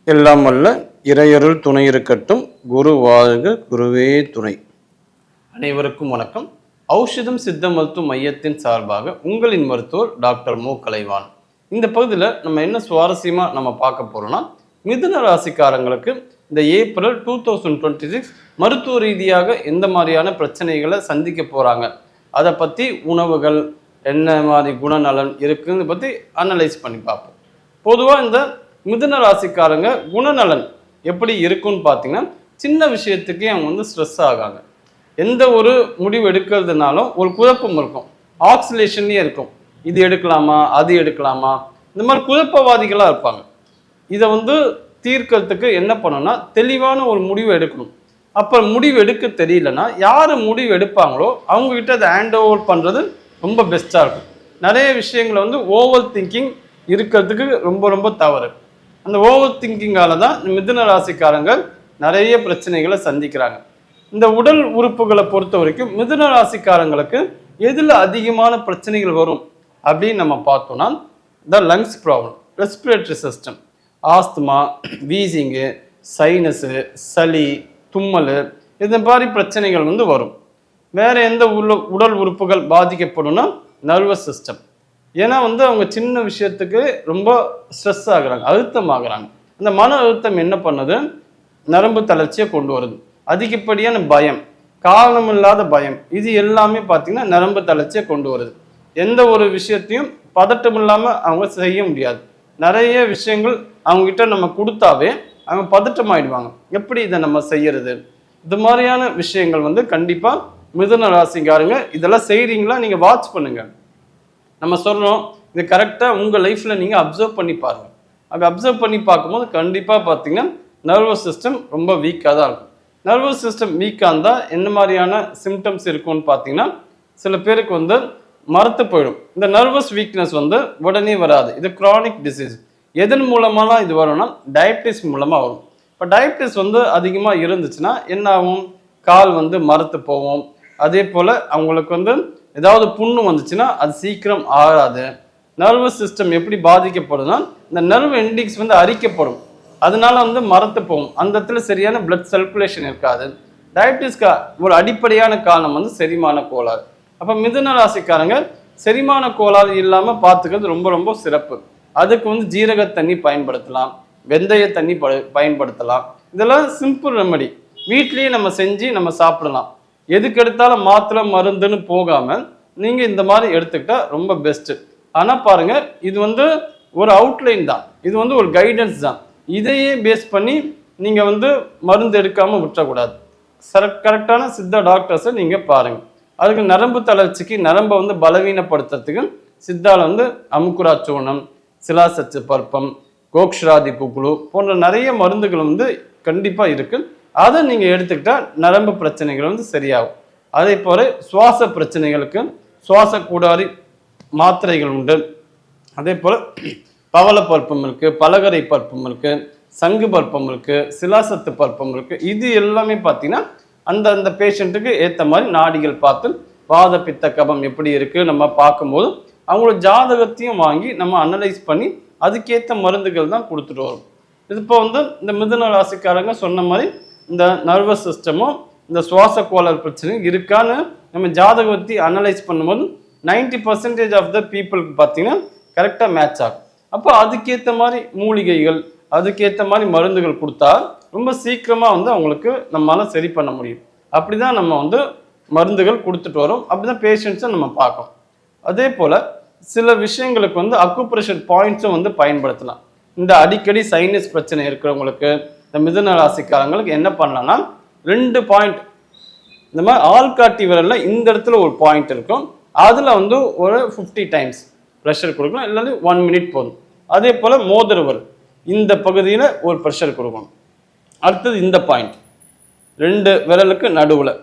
எல்லாம் வல்ல இறையருள் துணை இருக்கட்டும். குரு வாழ்க, குருவே துணை. அனைவருக்கும் வணக்கம். ஔஷதம் சித்த மருத்துவ மையத்தின் சார்பாக உங்களின் மருத்துவர் டாக்டர் மு. கலைவாணன். இந்த பகுதியில் நம்ம என்ன சுவாரஸ்யமாக நம்ம பார்க்க போகிறோம்னா, மிதுன ராசிக்காரங்களுக்கு இந்த ஏப்ரல் 2026 மருத்துவ ரீதியாக எந்த மாதிரியான பிரச்சனைகளை சந்திக்க போகிறாங்க, அதை பற்றி உணவுகள் என்ன மாதிரி குணநலன் இருக்குன்னு பற்றி அனலைஸ் பண்ணி பார்ப்போம். பொதுவாக இந்த மிதுன ராசிக்காரங்க குணநலன் எப்படி இருக்குன்னு பார்த்தீங்கன்னா, சின்ன விஷயத்துக்கே அவங்க ஸ்ட்ரெஸ் ஆகாங்க. எந்த ஒரு முடிவு எடுக்கிறதுனாலும் ஒரு குழப்பம் இருக்கும், ஆக்சிலேஷன்லேயே இருக்கும். இது எடுக்கலாமா, அது எடுக்கலாமா, இந்த மாதிரி குழப்பவாதிகளாக இருப்பாங்க. இதை தீர்க்கறதுக்கு என்ன பண்ணணும்னா, தெளிவான ஒரு முடிவு எடுக்கணும். அப்போ முடிவு எடுக்க தெரியலன்னா, யார் முடிவு எடுப்பாங்களோ அவங்ககிட்ட அதை ஹேண்ட் ஓவர் பண்ணுறது ரொம்ப பெஸ்ட்டாக இருக்கும். நிறைய விஷயங்களை ஓவர் திங்கிங் இருக்கிறதுக்கு ரொம்ப ரொம்ப தவறு. அந்த ஓவர் திங்கிங்கால தான் மிதுன ராசிக்காரங்க நிறைய பிரச்சனைகளை சந்திக்கிறாங்க. இந்த உடல் உறுப்புகளை பொறுத்த வரைக்கும் மிதுன ராசிக்காரங்களுக்கு எதில் அதிகமான பிரச்சனைகள் வரும் அப்படின்னு நம்ம பார்த்தோம்னா, the lungs problem, respiratory system, asthma, wheezing, sinus, சளி, தும்மல், இந்த மாதிரி பிரச்சனைகள் வரும். வேற எந்த உடல் உறுப்புகள் பாதிக்கப்படும்னா நர்வஸ் சிஸ்டம். ஏன்னா அவங்க சின்ன விஷயத்துக்கு ரொம்ப ஸ்ட்ரெஸ் ஆகுறாங்க, அழுத்தம் ஆகுறாங்க. அந்த மன அழுத்தம் என்ன பண்ணுது, நரம்பு தளர்ச்சியை கொண்டு வருது. அதிகப்படியான பயம், காரணம் இல்லாத பயம், இது எல்லாமே பார்த்தீங்கன்னா நரம்பு தளர்ச்சியை கொண்டு வருது. எந்த ஒரு விஷயத்தையும் பதட்டம் இல்லாமல் அவங்க செய்ய முடியாது. நிறைய விஷயங்கள் அவங்ககிட்ட நம்ம கொடுத்தாவே அவங்க பதட்டம் ஆயிடுவாங்க. எப்படி இதை நம்ம செய்யறது, இது மாதிரியான விஷயங்கள் கண்டிப்பாக மிதுன ராசிக்காரங்க இதெல்லாம் செய்கிறீங்களா, நீங்கள் வாட்ச் பண்ணுங்க. நம்ம சொல்கிறோம், இது கரெக்டாக உங்கள் லைஃப்பில் நீங்கள் அப்சர்வ் பண்ணி பாருங்கள். அப்படி அப்சர்வ் பண்ணி பார்க்கும்போது கண்டிப்பாக பார்த்தீங்கன்னா நர்வஸ் சிஸ்டம் ரொம்ப வீக்காக தான் இருக்கும். நர்வஸ் சிஸ்டம் வீக்காக இருந்தால் என்ன மாதிரியான சிம்டம்ஸ் இருக்கும்னு பார்த்தீங்கன்னா, சில பேருக்கு மரத்து போயிடும். இந்த நர்வஸ் வீக்னஸ் உடனே வராது. இது க்ரானிக் டிசீஸ். எதன் மூலமாலாம் இது வரும்னா, டயபிட்டிஸ் மூலமாக வரும். இப்போ டயபிட்டிஸ் அதிகமாக இருந்துச்சுன்னா என்ன ஆகும், கால் மரத்து போவோம். அதே போல் அவங்களுக்கு ஏதாவது புண்ணு வந்துச்சுன்னா அது சீக்கிரம் ஆகாது. நர்வஸ் சிஸ்டம் எப்படி பாதிக்கப்படுதுன்னா, இந்த நர்வ் எண்டிங்ஸ் அரிக்கப்படும். அதனால மரத்து போகும். அந்த இடத்துல சரியான பிளட் சர்க்குலேஷன் இருக்காது. டயபிட்டிஸ்க்கு ஒரு அடிப்படையான காரணம் செரிமான கோளாறு. அப்போ மிதுன ராசிக்காரங்க செரிமான கோளாறு இல்லாமல் பார்த்துக்கிறது ரொம்ப ரொம்ப சிறப்பு. அதுக்கு ஜீரக தண்ணி பயன்படுத்தலாம், வெந்தய தண்ணி பயன்படுத்தலாம். இதெல்லாம் சிம்பிள் ரெமெடி, வீட்லேயே நம்ம செஞ்சு நம்ம சாப்பிடலாம். எதுக்கு எடுத்தாலும் மாத்திரை மருந்துன்னு போகாமல் நீங்கள் இந்த மாதிரி எடுத்துக்கிட்டா ரொம்ப பெஸ்ட்டு. ஆனால் பாருங்க, இது ஒரு அவுட்லைன் தான், இது ஒரு கைடன்ஸ் தான். இதையே பேஸ் பண்ணி நீங்கள் மருந்து எடுக்காமல் விட்டுறக்கூடாது. கரெக்டான சித்த டாக்டர்ஸை நீங்கள் பாருங்கள். அதுக்கு நரம்பு தளர்ச்சிக்கு, நரம்பை பலவீனப்படுத்துறதுக்கு சித்தால அமுக்குரா சூர்ணம், சிலாசச்சு பருப்பம், கோக்ஷராதி குக்குழு போன்ற நிறைய மருந்துகள் கண்டிப்பாக இருக்குது. அதை நீங்கள் எடுத்துக்கிட்டா நரம்பு பிரச்சனைகள் சரியாகும். அதே போல சுவாச பிரச்சனைகளுக்கு சுவாச கூடாரி மாத்திரைகள் உண்டு. அதே போல் பவள பருப்பம் இருக்குது, பலகரை பருப்பம் இருக்குது, சங்கு பருப்பம் இருக்குது, சிலாசத்து பருப்பம் இருக்குது. இது எல்லாமே பார்த்தீங்கன்னா அந்த பேஷண்ட்டுக்கு ஏற்ற மாதிரி நாடிகள் பார்த்து வாத பித்த கபம் எப்படி இருக்குது நம்ம பார்க்கும்போது அவங்களோட ஜாதகத்தையும் வாங்கி நம்ம அனலைஸ் பண்ணி அதுக்கேற்ற மருந்துகள் தான் கொடுத்துட்டு வரும். இது இப்போ இந்த மிதுன ராசிக்காரங்க சொன்ன மாதிரி இந்த நர்வஸ் சிஸ்டமும் இந்த சுவாச கோளாறு பிரச்சனையும் இருக்கான்னு நம்ம ஜாதகத்தை அனலைஸ் பண்ணும்போது 90% ஆஃப் த பீப்புளுக்கு பார்த்தீங்கன்னா கரெக்டாக மேட்ச் ஆகும். அப்போ அதுக்கேற்ற மாதிரி மூலிகைகள், அதுக்கேற்ற மாதிரி மருந்துகள் கொடுத்தா ரொம்ப சீக்கிரமாக அவங்களுக்கு நம்மளால் சரி பண்ண முடியும். அப்படி தான் நம்ம மருந்துகள் கொடுத்துட்டு வரோம். அப்படி தான் பேஷண்ட்ஸை நம்ம பார்க்கணும். அதே போல் சில விஷயங்களுக்கு அக்குப்ரெஷர் பாயிண்ட்ஸும் பயன்படுத்தலாம். இந்த அடிக்கடி சைனஸ் பிரச்சனை இருக்கிறவங்களுக்கு, இந்த மிதுன ராசிக்காரங்களுக்கு என்ன பண்ணலாம்னா, 2 பாயிண்ட் இந்த மாதிரி ஆள்காட்டி விரலில் இந்த இடத்துல ஒரு பாயிண்ட் இருக்கும். அதில் ஒரு 50 டைம்ஸ் ப்ரெஷர் கொடுக்கணும், இல்லாட்டி 1 மினிட் போதும். அதே போல் மோதிரவர் இந்த பகுதியில் ஒரு ப்ரெஷர் கொடுக்கணும். அடுத்தது இந்த பாயிண்ட் 2 விரலுக்கு நடுவில்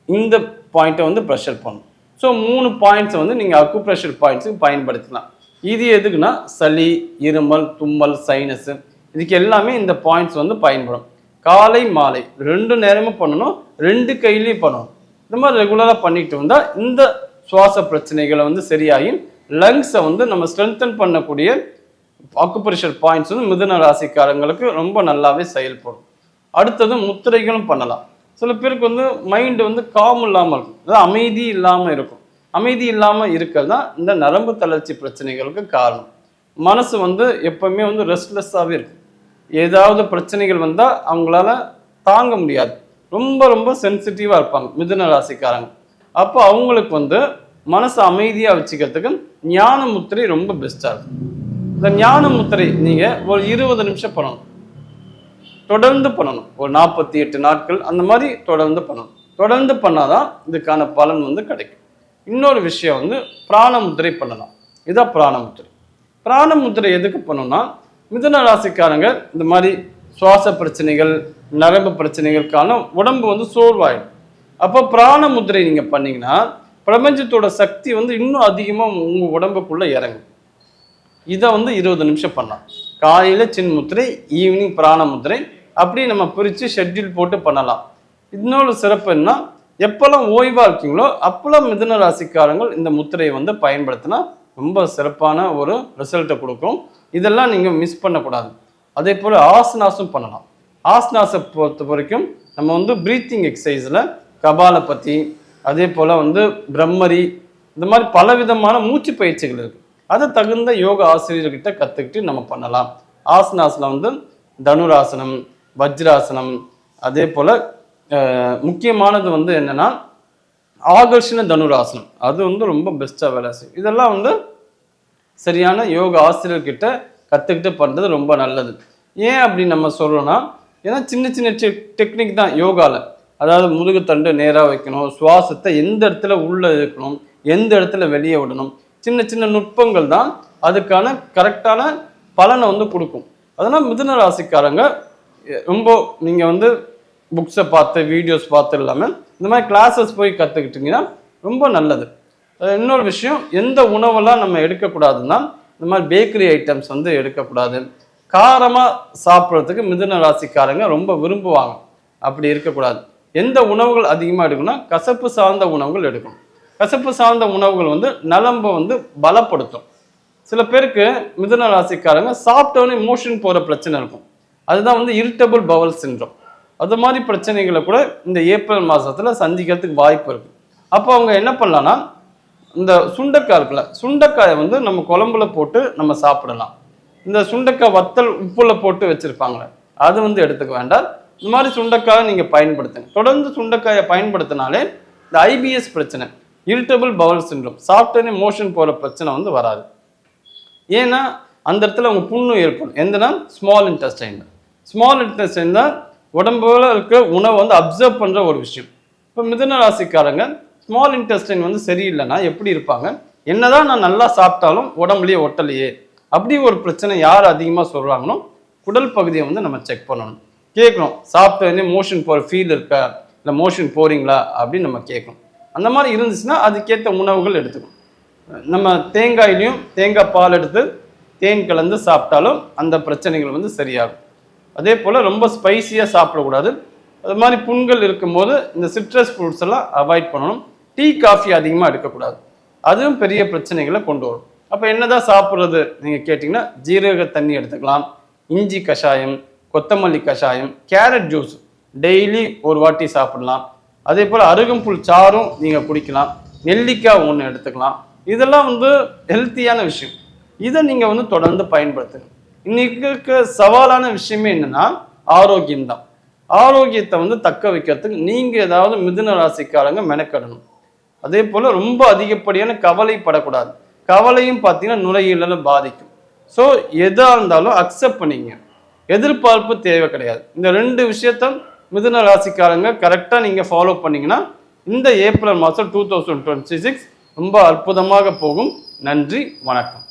இந்த பாயிண்ட்டை ப்ரெஷர் பண்ணணும். ஸோ 3 பாயிண்ட்ஸை நீங்கள் அக்கு ப்ரெஷர் பாயிண்ட்ஸுக்கு பயன்படுத்தலாம். இது எதுக்குன்னா, சளி, இருமல், தும்மல், சைனஸு, இதுக்கு எல்லாமே இந்த பாயிண்ட்ஸ் பயன்படும். காலை மாலை 2 நேரமும் பண்ணணும், 2 கையிலையும் பண்ணணும். இந்த மாதிரி ரெகுலராக பண்ணிட்டு வந்தால் இந்த சுவாச பிரச்சனைகளை சரியாகி லங்ஸை நம்ம ஸ்ட்ரென்தன் பண்ணக்கூடிய அக்குப்ரெஷர் பாயிண்ட்ஸ் வந்து மிதுன ராசிக்காரங்களுக்கு ரொம்ப நல்லாவே செயல்படும். அடுத்தது முத்திரைகளும் பண்ணலாம். சில பேருக்கு வந்து மைண்டு வந்து காம் இல்லாமல் இருக்கும், அதாவது அமைதி இல்லாமல் இருக்கும். அமைதி இல்லாமல் இருக்கிறது தான் இந்த நரம்பு தளர்ச்சி பிரச்சனைகளுக்கு காரணம். மனசு வந்து எப்பவுமே வந்து ரெஸ்ட்லெஸ்ஸாகவே இருக்கும். ஏதாவது பிரச்சனைகள் வந்தால் அவங்களால தாங்க முடியாது. ரொம்ப ரொம்ப சென்சிட்டிவாக இருப்பாங்க மிதுன ராசிக்காரங்க. அப்போ அவங்களுக்கு வந்து மனசை அமைதியாக வச்சுக்கிறதுக்கு ஞான முத்திரை ரொம்ப பெஸ்ட்டாக இருக்கும். இந்த ஞான முத்திரை நீங்கள் ஒரு 20 நிமிஷம் பண்ணணும், தொடர்ந்து பண்ணணும். ஒரு 48 நாட்கள் அந்த மாதிரி தொடர்ந்து பண்ணணும். தொடர்ந்து பண்ணாதான் இதுக்கான பலன் வந்து கிடைக்கும். இன்னொரு விஷயம் வந்து பிராணமுத்திரை பண்ணலாம். இதான் பிராணமுத்திரை. பிராணமுத்திரை எதுக்கு பண்ணணும்னா, மிதுன ராசிக்காரங்க இந்த மாதிரி சுவாச பிரச்சனைகள், நரம்பு பிரச்சனைகளுக்கான உடம்பு வந்து சோர்வாயிடும். அப்போ பிராணமுத்திரை நீங்கள் பண்ணீங்கன்னா பிரபஞ்சத்தோட சக்தி வந்து இன்னும் அதிகமாக உங்கள் உடம்புக்குள்ளே இறங்கும். இதை வந்து 20 நிமிஷம் பண்ணலாம். காலையில் சின்முத்திரை, ஈவினிங் பிராணமுத்திரை, அப்படி நம்ம பிரித்து ஷெட்யூல் போட்டு பண்ணலாம். இன்னொரு சிறப்பு என்ன, எப்போல்லாம் ஓய்வாக இருக்கீங்களோ அப்போல்லாம் மிதுன ராசிக்காரங்கள் இந்த முத்திரையை வந்து பயன்படுத்தினா ரொம்ப சிறப்பான ஒரு ரிசல்ட்டை கொடுக்கும். இதெல்லாம் நீங்கள் மிஸ் பண்ணக்கூடாது. அதே போல் ஆசனாஸும் பண்ணலாம். ஆசனாஸை பொறுத்த வரைக்கும் நம்ம வந்து ப்ரீத்திங் எக்ஸசைஸில் கபாலபதி, அதே போல் வந்து பிரம்மரி, இந்த மாதிரி பலவிதமான மூச்சு பயிற்சிகள் இருக்குது. அதை தகுந்த யோக ஆசிரியர்கிட்ட கற்றுக்கிட்டு நம்ம பண்ணலாம். ஆசனாஸில் வந்து தனுராசனம், வஜ்ராசனம், அதே போல் முக்கியமானது வந்து என்னென்னா ஆகர்ஷண தனுராசனம். அது வந்து ரொம்ப பெஸ்ட்டாக வேலை செய்யும். இதெல்லாம் வந்து சரியான யோக ஆசிரியர்கிட்ட கற்றுக்கிட்டு பண்ணுறது ரொம்ப நல்லது. ஏன் அப்படி நம்ம சொல்கிறோன்னா, ஏன்னா சின்ன சின்ன டெக்னிக் தான் யோகாவில். அதாவது முதுகுத்தண்டு நேராக வைக்கணும், சுவாசத்தை எந்த இடத்துல உள்ளே இருக்கணும், எந்த இடத்துல வெளியே விடணும், சின்ன சின்ன நுட்பங்கள் தான் அதுக்கான கரெக்டான பலனை வந்து கொடுக்கும். அதனால் மிதுன ராசிக்காரங்க ரொம்ப நீங்கள் வந்து புக்ஸை பார்த்து வீடியோஸ் பார்த்து இல்லாமல் இந்த மாதிரி கிளாஸஸ் போய் கற்றுக்கிட்டிங்கன்னா ரொம்ப நல்லது. இன்னொரு விஷயம், எந்த உணவெல்லாம் நம்ம எடுக்கக்கூடாதுன்னா, இந்த மாதிரி பேக்கரி ஐட்டம்ஸ் வந்து எடுக்கக்கூடாது. காரமாக சாப்பிட்றதுக்கு மிதுன ராசிக்காரங்க ரொம்ப விரும்புவாங்க. அப்படி இருக்கக்கூடாது. எந்த உணவுகள் அதிகமாக எடுக்கணும்னா கசப்பு சார்ந்த உணவுகள் எடுக்கணும். கசப்பு சார்ந்த உணவுகள் வந்து நலம்பை வந்து பலப்படுத்தும். சில பேருக்கு மிதுன ராசிக்காரங்க சாப்பிட்டோன்னே மோஷன் போகிற பிரச்சனை இருக்கும். அதுதான் வந்து இரிட்டபிள் பவல் சிண்ட்ரோம். அது மாதிரி பிரச்சனைகளை கூட இந்த ஏப்ரல் மாதத்தில் சந்திக்கிறதுக்கு வாய்ப்பு இருக்குது. அப்போ அவங்க என்ன பண்ணலான்னா, இந்த சுண்டைக்காய் இருக்குல்ல, சுண்டைக்காயை வந்து நம்ம குழம்புல போட்டு நம்ம சாப்பிடலாம். இந்த சுண்டைக்காய் வத்தல் உப்புல போட்டு வச்சுருப்பாங்களே, அது வந்து எடுத்துக்க வேண்டாம். இந்த மாதிரி சுண்டைக்காயை நீங்கள் பயன்படுத்துங்க. தொடர்ந்து சுண்டைக்காயை பயன்படுத்தினாலே இந்த ஐபிஎஸ் பிரச்சனை, இரிட்டபிள் பவல் சிண்ட்ரோம், சாப்பிட்டோன்னே மோஷன் போகிற பிரச்சனை வந்து வராது. ஏன்னா அந்த இடத்துல அவங்க புண்ணு ஏற்படும். எந்தனா ஸ்மால் இன்டெஸ்டைன். ஸ்மால் இன்டெஸ்டைன் தான் உடம்புல இருக்க உணவை வந்து அப்சர்வ் பண்ணுற ஒரு விஷயம். இப்போ மிதுன ராசிக்காரங்க ஸ்மால் இன்டெஸ்டைன் வந்து சரியில்லைன்னா எப்படி இருப்பாங்க, என்னதான் நான் நல்லா சாப்பிட்டாலும் உடம்புலேயே ஒட்டலையே, அப்படி ஒரு பிரச்சனை யார் அதிகமாக சொல்கிறாங்களோ குடல் பகுதியை வந்து நம்ம செக் பண்ணணும். கேட்கணும், சாப்பிட்டோன்னே மோஷன் போகிற ஃபீல் இருக்கா, இல்லை மோஷன் போகிறீங்களா அப்படின்னு நம்ம கேட்கணும். அந்த மாதிரி இருந்துச்சுன்னா அதுக்கேற்ற உணவுகள் எடுத்துக்கணும். நம்ம தேங்காயிலையும் தேங்காய் பால் எடுத்து தேன் கலந்து சாப்பிட்டாலும் அந்த பிரச்சனைகள் வந்து சரியாகும். அதே போல் ரொம்ப ஸ்பைசியாக சாப்பிடக்கூடாது. அது மாதிரி புண்கள் இருக்கும்போது இந்த சிட்ரஸ் ஃப்ரூட்ஸ் எல்லாம் அவாய்ட் பண்ணணும். டீ காஃபி அதிகமாக எடுக்கக்கூடாது. அதுவும் பெரிய பிரச்சனைகளை கொண்டு வரும். அப்போ என்னதான் சாப்பிட்றது நீங்கள் கேட்டிங்கன்னா, ஜீரக தண்ணி எடுத்துக்கலாம், இஞ்சி கஷாயம், கொத்தமல்லி கஷாயம், கேரட் ஜூஸ் டெய்லி ஒரு வாட்டி சாப்பிடலாம். அதே போல் அருகம்புல் சாறும் நீங்கள் குடிக்கலாம், நெல்லிக்காய் ஒன்று எடுத்துக்கலாம். இதெல்லாம் வந்து ஹெல்த்தியான விஷயம். இதை நீங்கள் வந்து தொடர்ந்து பயன்படுத்துங்க. இன்னைக்கு இருக்க சவாலான விஷயமே என்னன்னா ஆரோக்கியம்தான். ஆரோக்கியத்தை வந்து தக்க வைக்கிறதுக்கு நீங்கள் ஏதாவது மிதுன ராசிக்காரங்க மெனக்கடணும். அதே போல் ரொம்ப அதிகப்படியான கவலைப்படக்கூடாது. கவலையும் பார்த்தீங்கன்னா நுரையீரலை பாதிக்கும். ஸோ எதாக இருந்தாலும் அக்செப்ட் பண்ணிங்க. எதிர்பார்ப்பு தேவை கிடையாது. இந்த 2 விஷயத்த மிதுன ராசிக்காரங்க கரெக்டாக நீங்கள் ஃபாலோ பண்ணிங்கன்னா இந்த ஏப்ரல் மாதம் 2026 ரொம்ப அற்புதமாக போகும். நன்றி, வணக்கம்.